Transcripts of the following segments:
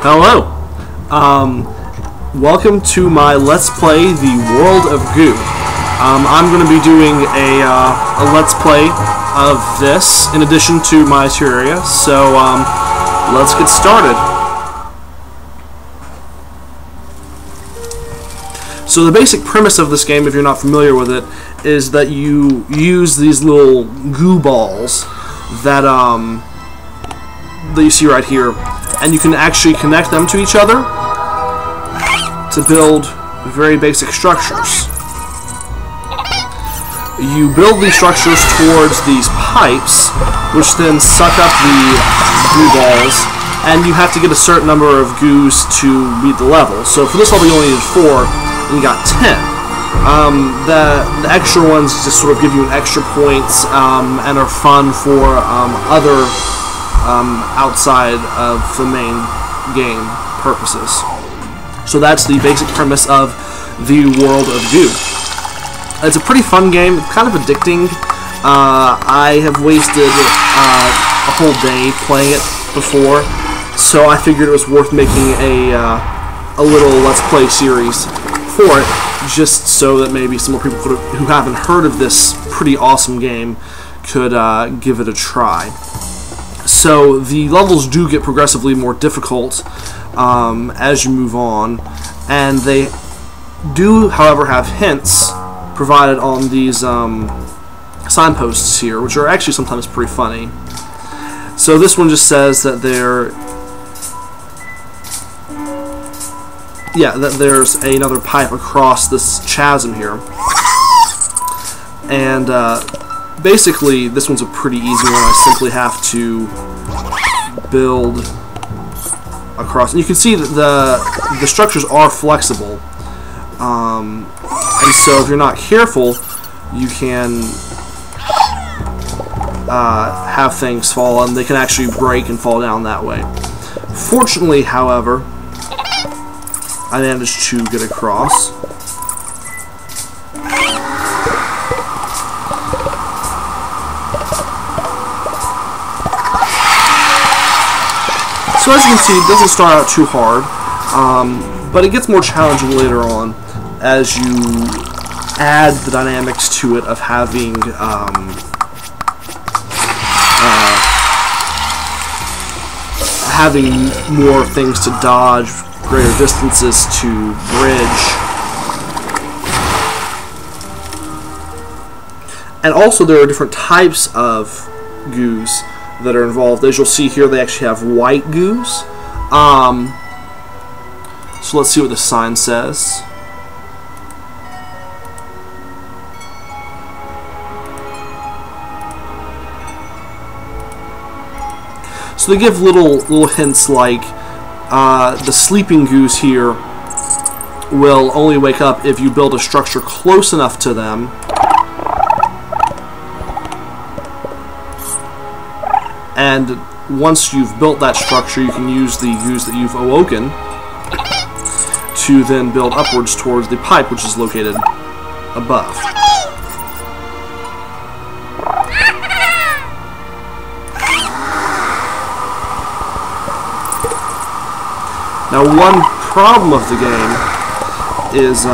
Hello. Welcome to my Let's Play the World of Goo. I'm going to be doing a Let's Play of this in addition to my Terraria, so let's get started. So the basic premise of this game, if you're not familiar with it, is that you use these little goo balls that you see right here, and you can actually connect them to each other to build very basic structures. You build these structures towards these pipes, which then suck up the goo balls, and you have to get a certain number of goos to beat the level. So for this level you only needed 4, and you got 10. The extra ones just sort of give you an extra points and are fun for other outside of the main game purposes. So that's the basic premise of the World of Goo. It's a pretty fun game, kind of addicting. I have wasted a whole day playing it before, so I figured it was worth making a little Let's Play series for it, just so that maybe some more people who haven't heard of this pretty awesome game could give it a try. So the levels do get progressively more difficult as you move on, and they do, however, have hints provided on these signposts here, which are actually sometimes pretty funny. So this one just says that there's another pipe across this chasm here, and basically this one's a pretty easy one. I simply have to build across, and you can see that the structures are flexible, and so if you're not careful, you can have things fall, and they can actually break and fall down that way. Fortunately, however, I managed to get across. So as you can see, it doesn't start out too hard, but it gets more challenging later on as you add the dynamics to it of having more things to dodge, greater distances to bridge, and also there are different types of goos that are involved. As you'll see here, they actually have white goos. So let's see what the sign says. So they give little hints like the sleeping goos here will only wake up if you build a structure close enough to them and once you've built that structure, you can use the goos that you've awoken to then build upwards towards the pipe, which is located above. Now, one problem of the game is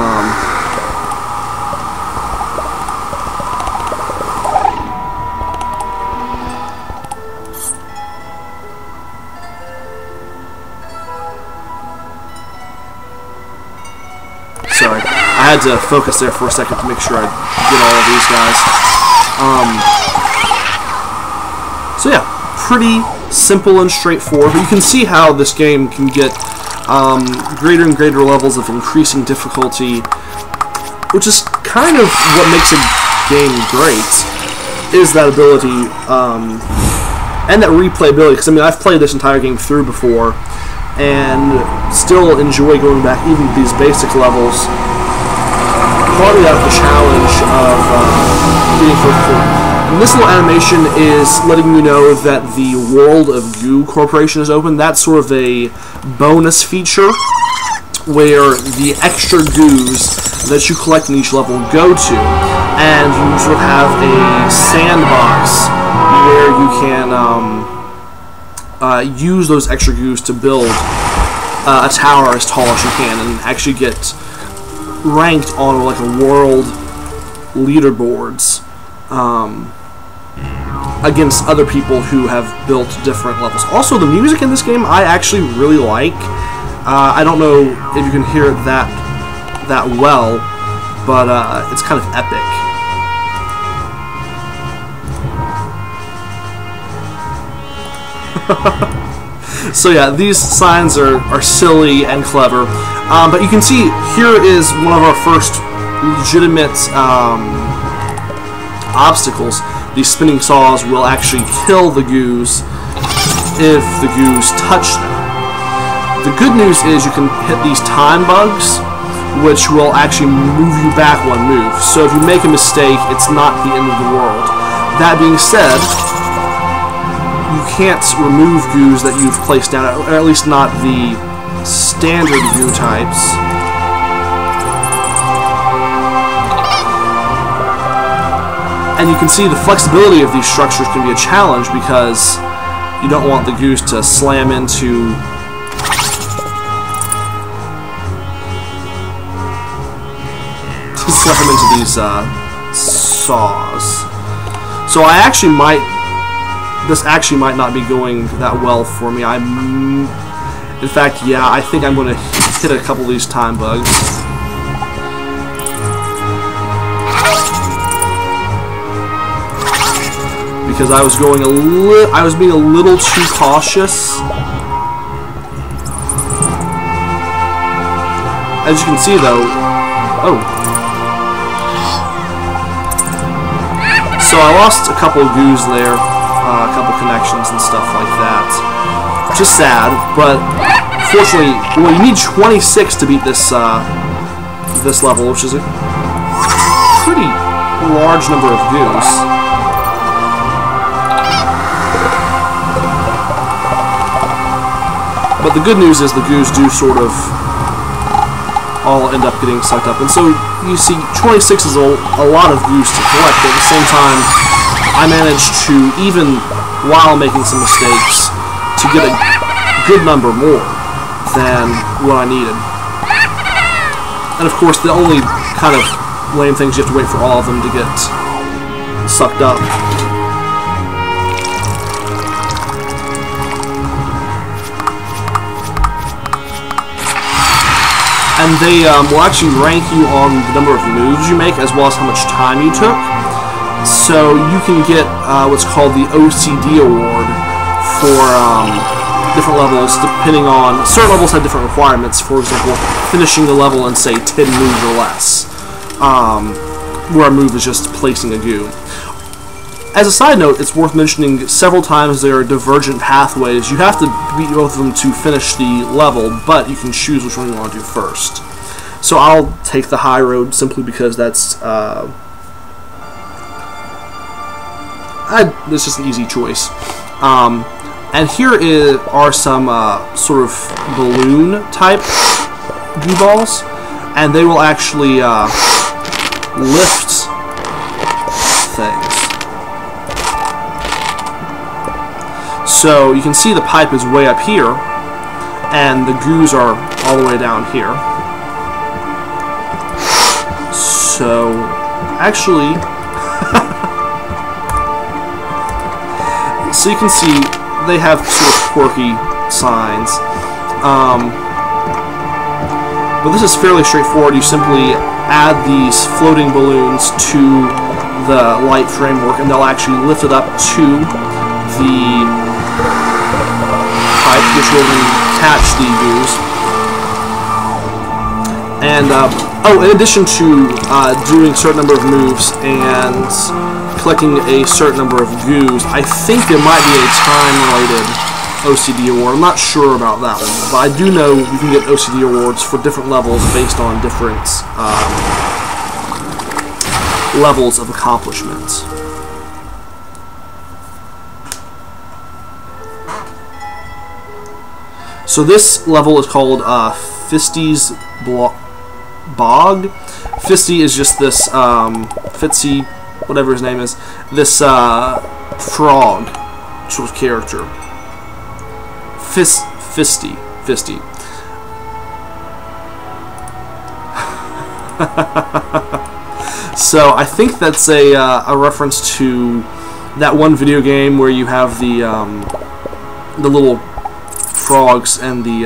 sorry, I had to focus there for a second to make sure I get all of these guys. So yeah, pretty simple and straightforward, but you can see how this game can get greater and greater levels of increasing difficulty, which is kind of what makes a game great, is that ability and that replayability, because I mean I've played this entire game through before and still enjoy going back even to these basic levels, partly out of the challenge of getting through. And this little animation is letting you know that the World of Goo Corporation is open. That's sort of a bonus feature where the extra goos that you collect in each level go to, and you sort of have a sandbox where you can use those extra goos to build a tower as tall as you can and actually get ranked on like a world leaderboards against other people who have built different levels. Also, the music in this game I actually really like. I don't know if you can hear it that well, but it's kind of epic. So yeah, these signs are silly and clever, but you can see here is one of our first legitimate obstacles. These spinning saws will actually kill the goos if the goos touch them. The good news is you can hit these time bugs, which will actually move you back one move. So if you make a mistake, it's not the end of the world. That being said, you can't remove goos that you've placed down, or at least not the standard goo types. And you can see the flexibility of these structures can be a challenge because you don't want the goos to slam into these saws. So I actually this actually might not be going that well for me. In fact, yeah, I think I'm going to hit a couple of these time bugs. Because I was being a little too cautious. As you can see, though, so I lost a couple of goos there, a couple connections and stuff like that, which is sad. But fortunately, well, you need 26 to beat this this level, which is a pretty large number of goos. But the good news is the goos do sort of all end up getting sucked up. And so you see 26 is a lot of goos to collect, but at the same time I managed to, even while making some mistakes, to get a good number more than what I needed. And of course the only kind of lame things you have to wait for all of them to get sucked up. And they will actually rank you on the number of moves you make as well as how much time you took. So you can get what's called the OCD award for different levels depending on... Certain levels have different requirements. For example, finishing the level in, say, 10 moves or less. Where a move is just placing a goo. As a side note, it's worth mentioning several times there are divergent pathways. You have to beat both of them to finish the level, but you can choose which one you want to do first. So I'll take the high road simply because that's it's just an easy choice. And here are some sort of balloon type goo balls, and they will actually lift things. So you can see the pipe is way up here, and the goos are all the way down here. So, actually, so you can see they have sort of quirky signs. But this is fairly straightforward. You simply add these floating balloons to the light framework, and they'll actually lift it up to the pipe, which will then catch the goos. And in addition to doing a certain number of moves and collecting a certain number of goos, I think there might be a time-related OCD award. I'm not sure about that one, but I do know you can get OCD awards for different levels based on different levels of accomplishment. So this level is called Fisty's Bog. Fisty is just this Fitzy, whatever his name is, this frog sort of character. Fisty. So I think that's a reference to that one video game where you have the little frogs and the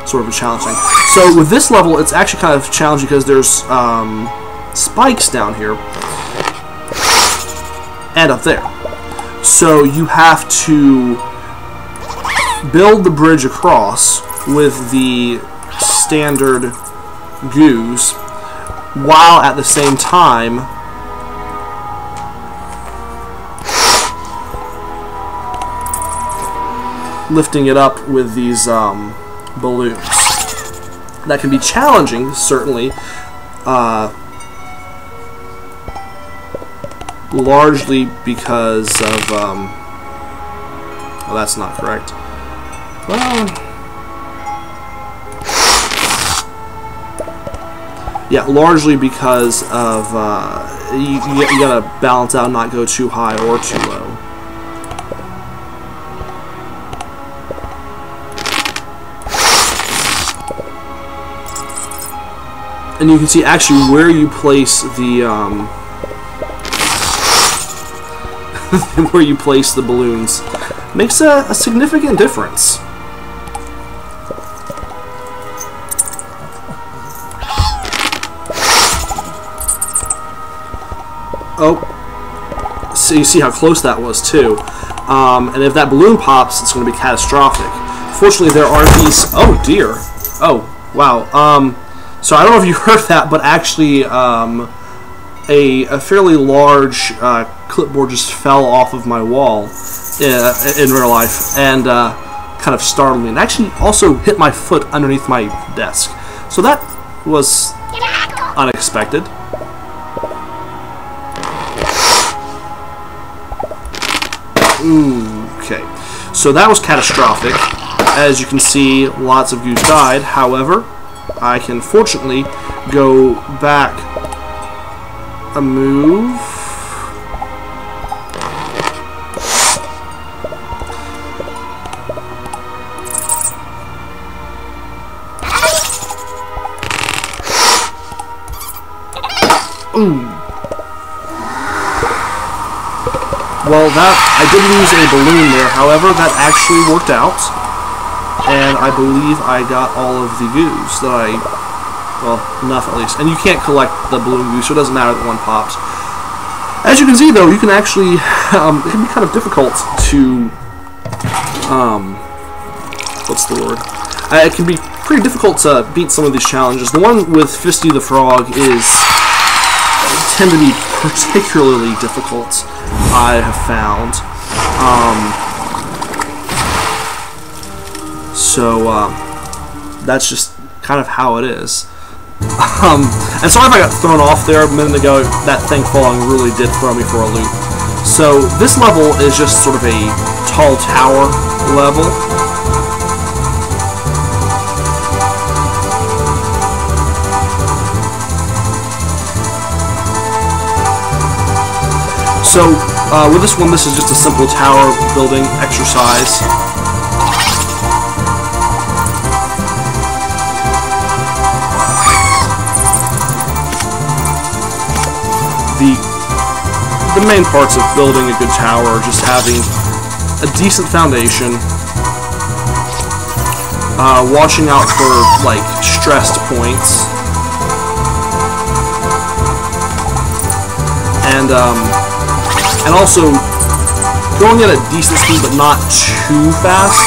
sort of a challenge thing. So with this level, it's actually kind of challenging because there's spikes down here and up there. So you have to build the bridge across with the standard goos, while at the same time lifting it up with these balloons. That can be challenging, certainly, largely because of well, that's not correct. Well, yeah, largely because of you gotta balance out and not go too high or too low. And you can see actually where you place the where you place the balloons makes a significant difference. Oh, so you see how close that was too. And if that balloon pops, it's going to be catastrophic. Fortunately, there are these. Oh dear. Oh wow. So I don't know if you heard that, but actually, a fairly large clipboard just fell off of my wall in real life, and kind of startled me, and actually also hit my foot underneath my desk. So that was unexpected. Okay, so that was catastrophic. As you can see, lots of goose died. However, I can fortunately go back a move. Ooh. Well, I did lose a balloon there. However, that actually worked out. And I believe I got all of the goos that well, enough at least. And you can't collect the balloon goose, so it doesn't matter that one pops. As you can see, though, you can actually, it can be kind of difficult to, what's the word? It can be pretty difficult to beat some of these challenges. The one with Fisty the Frog tend to be particularly difficult, I have found. So that's just kind of how it is. And sorry if I got thrown off there a minute ago. That thing falling really did throw me for a loop. So this level is just sort of a tall tower level. So with this one, this is just a simple tower building exercise. The main parts of building a good tower are just having a decent foundation, watching out for like stressed points, and also going at a decent speed but not too fast,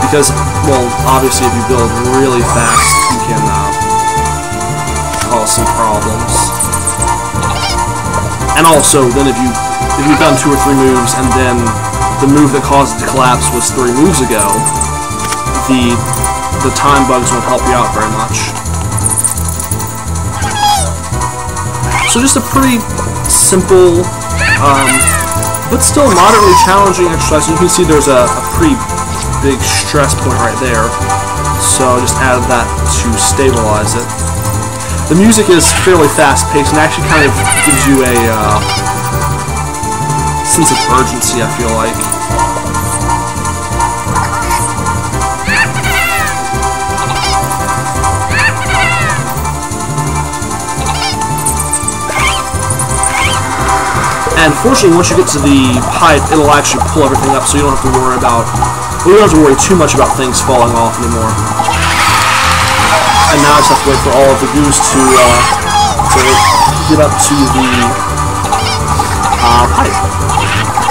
because, well, obviously if you build really fast you can cause some problems. And also, then if you've done 2 or 3 moves, and then the move that caused it to collapse was 3 moves ago, the time bugs won't help you out very much. So just a pretty simple, but still moderately challenging exercise. You can see there's a pretty big stress point right there, so I just added that to stabilize it. The music is fairly fast-paced and actually kind of gives you a sense of urgency, I feel like. And fortunately, once you get to the pipe, it'll actually pull everything up, so you don't have to worry about, well, you don't have to worry too much about things falling off anymore. And now I just have to wait for all of the goos to get up to the pipe.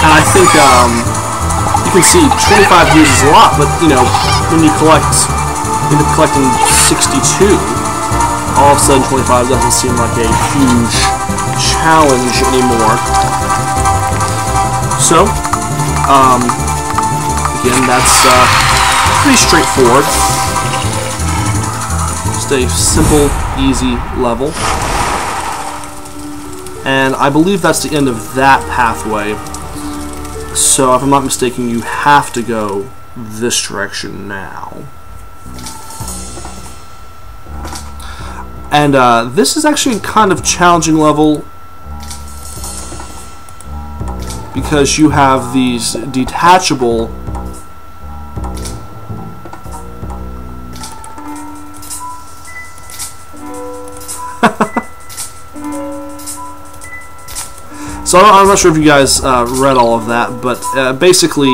And I think you can see 25 goos is a lot, but you know, when you end up collecting 62, all of a sudden 25 doesn't seem like a huge challenge anymore. So, again, that's pretty straightforward. Just a simple, easy level. And I believe that's the end of that pathway. So, if I'm not mistaken, you have to go this direction now. And this is actually a kind of challenging level because you have these detachable so I'm not sure if you guys read all of that, but basically,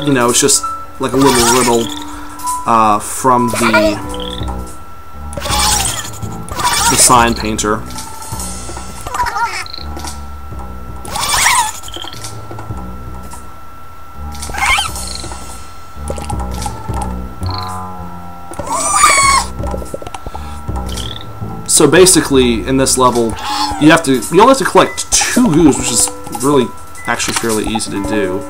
you know, it's just like a little riddle from the sign painter. So basically, in this level, you only have to collect 2 goos, which is really actually fairly easy to do.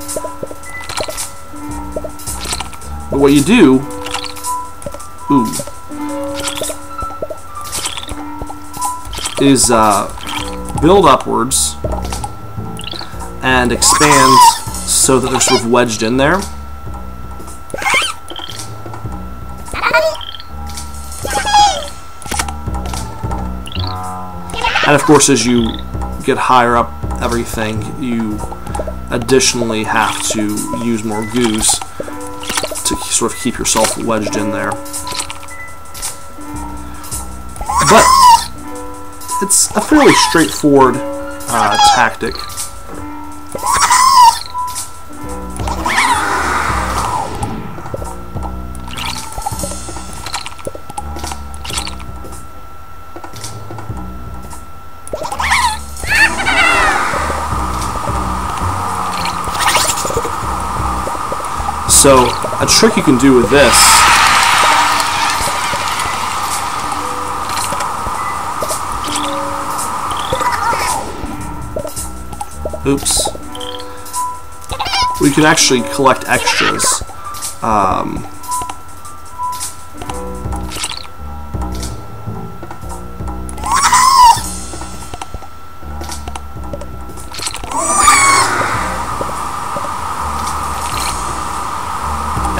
But what you do, is build upwards and expand so that they're sort of wedged in there. And of course, as you get higher up everything, you additionally have to use more goos to sort of keep yourself wedged in there. But it's a fairly straightforward tactic. So, a trick you can do with this we can actually collect extras.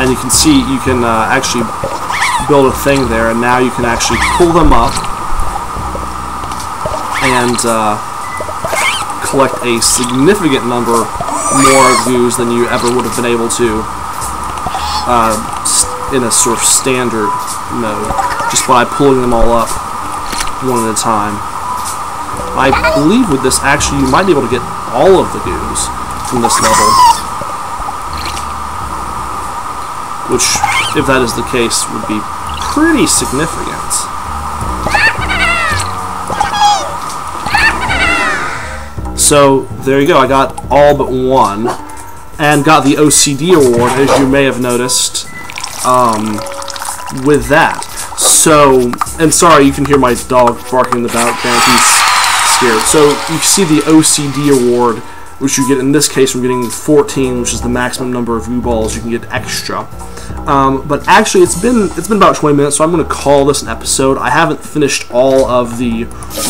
And you can see you can actually build a thing there, and now you can actually pull them up and collect a significant number more goos than you ever would have been able to in a sort of standard mode, just by pulling them all up one at a time. I believe with this, actually, you might be able to get all of the goos from this level, which, if that is the case, would be pretty significant. So, there you go, I got all but one, and got the OCD award, as you may have noticed, with that. So, and sorry, you can hear my dog barking in the background, he's scared. So, you see the OCD award, which you get in this case from getting 14, which is the maximum number of Goo balls you can get extra. But actually, it's been about 20 minutes, so I'm going to call this an episode. I haven't finished all of the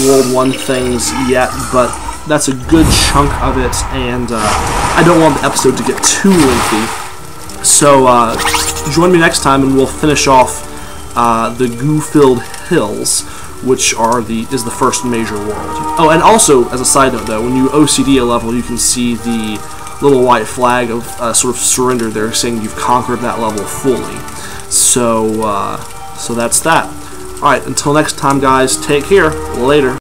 World 1 things yet, but that's a good chunk of it, and I don't want the episode to get too lengthy. So join me next time, and we'll finish off the Goo Filled Hills, which is the first major world. Oh, and also, as a side note though, when you OCD a level, you can see the little white flag of sort of surrender there, saying you've conquered that level fully. So, so that's that. Alright, until next time guys, take care, later.